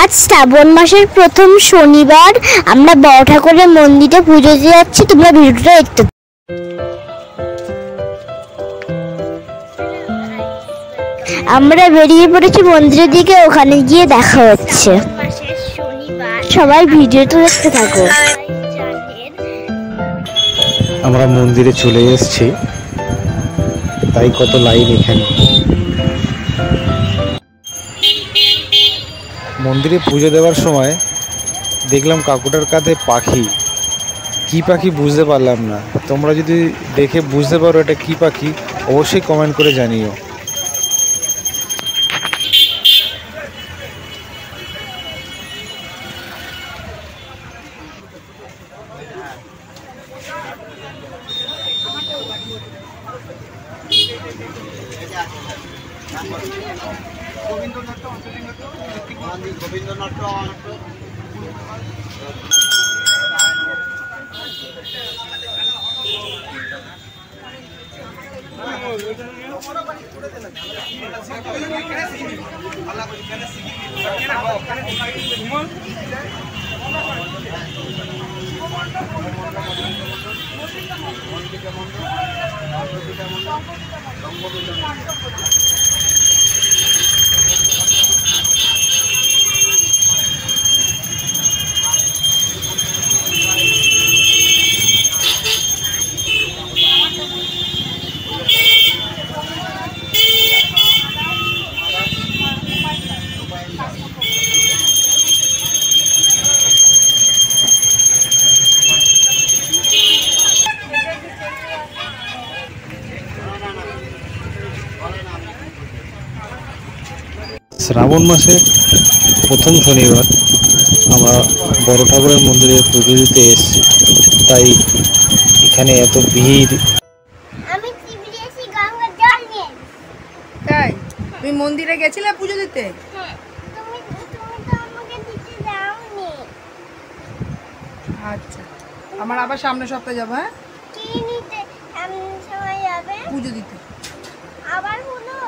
আজ শ্রাবণ মাসের প্রথম শনিবার আমরা বড় ঠাকুরের মন্দিরে পুজো দিতে যাচ্ছি। তোমরা ভিডিওটা দেখতে। আমরা বেরিয়ে পড়েছি মন্দিরের দিকে, ওখানে গিয়ে দেখা হচ্ছে। সবাই ভিডিওটা দেখতে থাকো। আমরা মন্দিরে চলে এসেছি, তাই কত লাইন এখানে। মন্দিরে পুজো দেওয়ার সময় দেখলাম কাকুটার কাঁধে পাখি। কি পাখি বুঝতে পারলাম না। তোমরা যদি দেখে বুঝতে পারো এটা কি পাখি, অবশ্যই কমেন্ট করে জানিও। শ্রাবণ মাসে প্রথম শনিবার আমরা বড় ঠাকুরের মন্দিরে পুজো দিতে এসেছি, তাই এখানে এত ভিড়। তাই তুমি মন্দিরে গেছিলে পুজো দিতে? আচ্ছা, আমার আবার সামনের সপ্তাহে যাবো। হ্যাঁ, পুজো দিতে। আবার হলো।